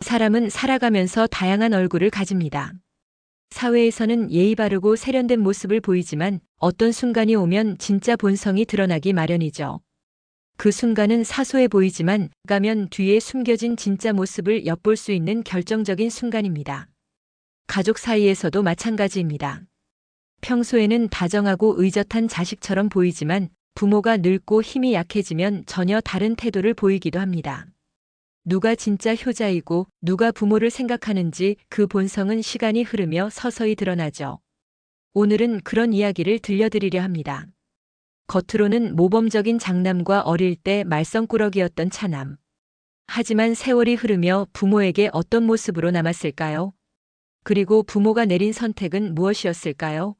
사람은 살아가면서 다양한 얼굴을 가집니다. 사회에서는 예의 바르고 세련된 모습을 보이지만 어떤 순간이 오면 진짜 본성이 드러나기 마련이죠. 그 순간은 사소해 보이지만 가면 뒤에 숨겨진 진짜 모습을 엿볼 수 있는 결정적인 순간입니다. 가족 사이에서도 마찬가지입니다. 평소에는 다정하고 의젓한 자식처럼 보이지만 부모가 늙고 힘이 약해지면 전혀 다른 태도를 보이기도 합니다. 누가 진짜 효자이고 누가 부모를 생각하는지 그 본성은 시간이 흐르며 서서히 드러나죠. 오늘은 그런 이야기를 들려드리려 합니다. 겉으로는 모범적인 장남과 어릴 때 말썽꾸러기였던 차남. 하지만 세월이 흐르며 부모에게 어떤 모습으로 남았을까요? 그리고 부모가 내린 선택은 무엇이었을까요?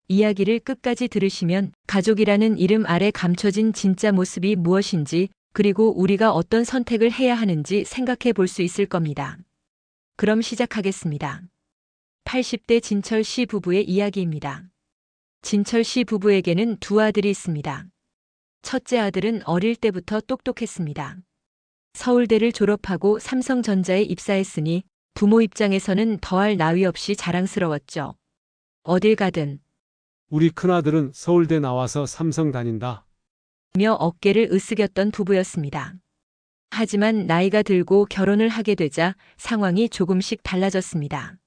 이야기를 끝까지 들으시면 가족이라는 이름 아래 감춰진 진짜 모습이 무엇인지, 그리고 우리가 어떤 선택을 해야 하는지 생각해 볼 수 있을 겁니다. 그럼 시작하겠습니다. 80대 진철 씨 부부의 이야기입니다. 진철 씨 부부에게는 두 아들이 있습니다. 첫째 아들은 어릴 때부터 똑똑했습니다. 서울대를 졸업하고 삼성전자에 입사했으니 부모 입장에서는 더할 나위 없이 자랑스러웠죠. 어딜 가든 우리 큰아들은 서울대 나와서 삼성 다닌다. 며 어깨를 으쓱였던 부부였습니다. 하지만 나이가 들고 결혼을 하게 되자 상황이 조금씩 달라졌습니다.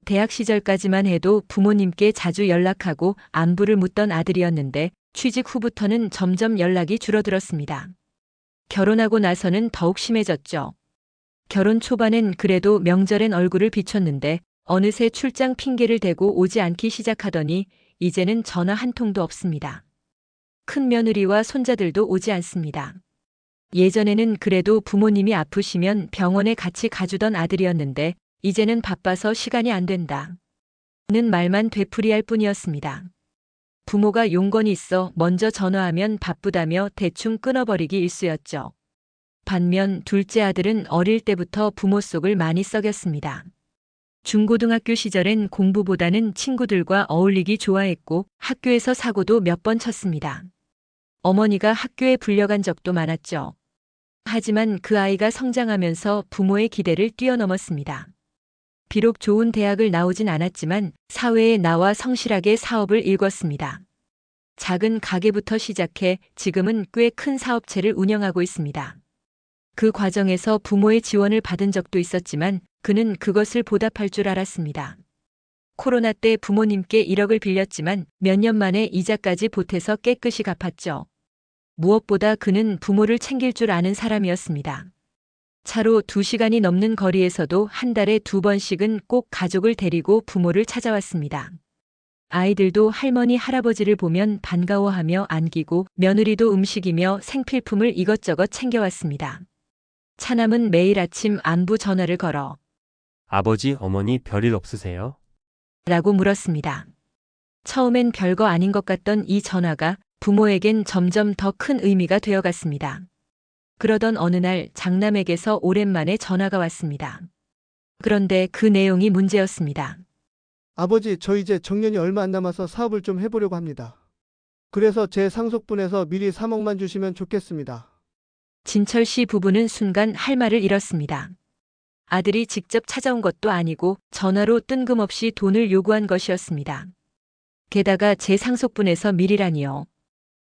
대학 시절까지만 해도 부모님께 자주 연락하고 안부를 묻던 아들이었는데 취직 후부터는 점점 연락이 줄어들었습니다. 결혼하고 나서는 더욱 심해졌죠. 결혼 초반엔 그래도 명절엔 얼굴을 비췄는데 어느새 출장 핑계를 대고 오지 않기 시작하더니 이제는 전화 한 통도 없습니다. 큰 며느리와 손자들도 오지 않습니다. 예전에는 그래도 부모님이 아프시면 병원에 같이 가주던 아들이었는데 이제는 바빠서 시간이 안 된다 는 말만 되풀이할 뿐이었습니다. 부모가 용건이 있어 먼저 전화하면 바쁘다며 대충 끊어버리기 일쑤였죠. 반면 둘째 아들은 어릴 때부터 부모 속을 많이 썩였습니다. 중고등학교 시절엔 공부보다는 친구들과 어울리기 좋아했고 학교에서 사고도 몇 번 쳤습니다. 어머니가 학교에 불려간 적도 많았죠. 하지만 그 아이가 성장하면서 부모의 기대를 뛰어넘었습니다. 비록 좋은 대학을 나오진 않았지만 사회에 나와 성실하게 사업을 일궜습니다. 작은 가게부터 시작해 지금은 꽤 큰 사업체를 운영하고 있습니다. 그 과정에서 부모의 지원을 받은 적도 있었지만 그는 그것을 보답할 줄 알았습니다. 코로나 때 부모님께 1억을 빌렸지만 몇 년 만에 이자까지 보태서 깨끗이 갚았죠. 무엇보다 그는 부모를 챙길 줄 아는 사람이었습니다. 차로 2시간이 넘는 거리에서도 한 달에 2번씩은 꼭 가족을 데리고 부모를 찾아왔습니다. 아이들도 할머니, 할아버지를 보면 반가워하며 안기고 며느리도 음식이며 생필품을 이것저것 챙겨왔습니다. 차남은 매일 아침 안부 전화를 걸어 아버지, 어머니 별일 없으세요? 라고 물었습니다. 처음엔 별거 아닌 것 같던 이 전화가 부모에겐 점점 더 큰 의미가 되어갔습니다. 그러던 어느 날 장남에게서 오랜만에 전화가 왔습니다. 그런데 그 내용이 문제였습니다. 아버지, 저 이제 정년이 얼마 안 남아서 사업을 좀 해보려고 합니다. 그래서 제 상속분에서 미리 3억만 주시면 좋겠습니다. 진철 씨 부부는 순간 할 말을 잃었습니다. 아들이 직접 찾아온 것도 아니고 전화로 뜬금없이 돈을 요구한 것이었습니다. 게다가 제 상속분에서 미리라니요.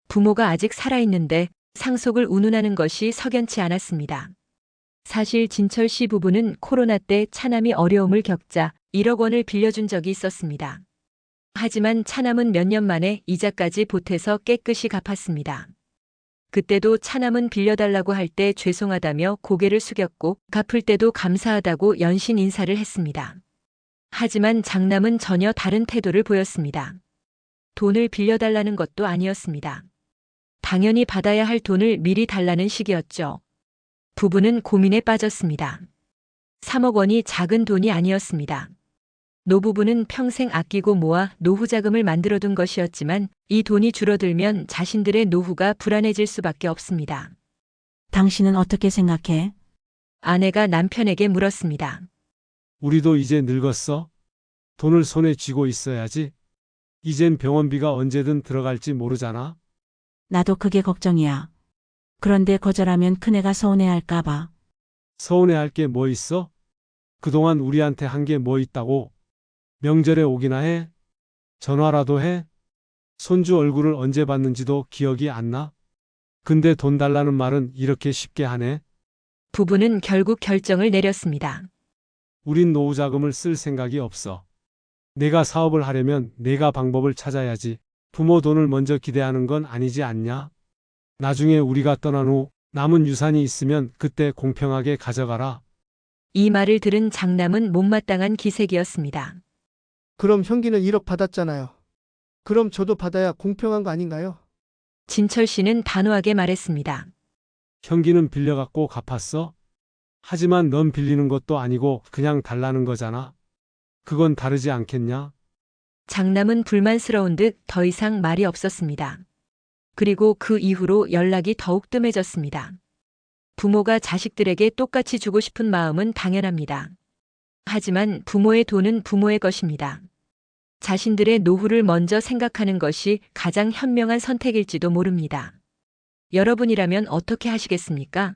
부모가 아직 살아있는데 상속을 운운하는 것이 석연치 않았습니다. 사실 진철 씨 부부는 코로나 때 차남이 어려움을 겪자 1억 원을 빌려준 적이 있었습니다. 하지만 차남은 몇 년 만에 이자까지 보태서 깨끗이 갚았습니다. 그때도 차남은 빌려달라고 할 때 죄송하다며 고개를 숙였고 갚을 때도 감사하다고 연신 인사를 했습니다. 하지만 장남은 전혀 다른 태도를 보였습니다. 돈을 빌려달라는 것도 아니었습니다. 당연히 받아야 할 돈을 미리 달라는 식이었죠. 부부는 고민에 빠졌습니다. 3억 원이 작은 돈이 아니었습니다. 노부부는 평생 아끼고 모아 노후 자금을 만들어둔 것이었지만 이 돈이 줄어들면 자신들의 노후가 불안해질 수밖에 없습니다. 당신은 어떻게 생각해? 아내가 남편에게 물었습니다. 우리도 이제 늙었어? 돈을 손에 쥐고 있어야지. 이젠 병원비가 언제든 들어갈지 모르잖아. 나도 그게 걱정이야. 그런데 거절하면 큰애가 서운해할까 봐. 서운해할 게 뭐 있어? 그동안 우리한테 한 게 뭐 있다고? 명절에 오기나 해? 전화라도 해? 손주 얼굴을 언제 봤는지도 기억이 안 나? 근데 돈 달라는 말은 이렇게 쉽게 하네? 부부는 결국 결정을 내렸습니다. 우린 노후 자금을 쓸 생각이 없어. 내가 사업을 하려면 내가 방법을 찾아야지. 부모 돈을 먼저 기대하는 건 아니지 않냐? 나중에 우리가 떠난 후 남은 유산이 있으면 그때 공평하게 가져가라. 이 말을 들은 장남은 못마땅한 기색이었습니다. 그럼 형기는 1억 받았잖아요. 그럼 저도 받아야 공평한 거 아닌가요? 진철 씨는 단호하게 말했습니다. 형기는 빌려갖고 갚았어? 하지만 넌 빌리는 것도 아니고 그냥 달라는 거잖아. 그건 다르지 않겠냐? 장남은 불만스러운 듯 더 이상 말이 없었습니다. 그리고 그 이후로 연락이 더욱 뜸해졌습니다. 부모가 자식들에게 똑같이 주고 싶은 마음은 당연합니다. 하지만 부모의 돈은 부모의 것입니다. 자신들의 노후를 먼저 생각하는 것이 가장 현명한 선택일지도 모릅니다. 여러분이라면 어떻게 하시겠습니까?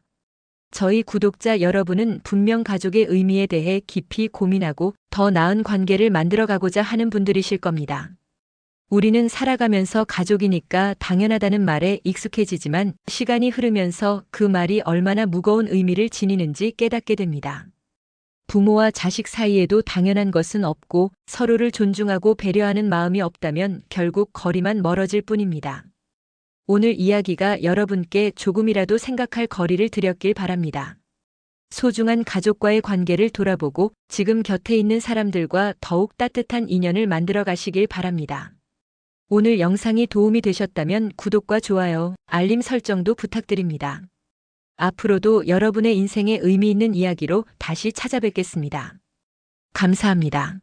저희 구독자 여러분은 분명 가족의 의미에 대해 깊이 고민하고 더 나은 관계를 만들어가고자 하는 분들이실 겁니다. 우리는 살아가면서 가족이니까 당연하다는 말에 익숙해지지만 시간이 흐르면서 그 말이 얼마나 무거운 의미를 지니는지 깨닫게 됩니다. 부모와 자식 사이에도 당연한 것은 없고 서로를 존중하고 배려하는 마음이 없다면 결국 거리만 멀어질 뿐입니다. 오늘 이야기가 여러분께 조금이라도 생각할 거리를 드렸길 바랍니다. 소중한 가족과의 관계를 돌아보고 지금 곁에 있는 사람들과 더욱 따뜻한 인연을 만들어 가시길 바랍니다. 오늘 영상이 도움이 되셨다면 구독과 좋아요, 알림 설정도 부탁드립니다. 앞으로도 여러분의 인생에 의미 있는 이야기로 다시 찾아뵙겠습니다. 감사합니다.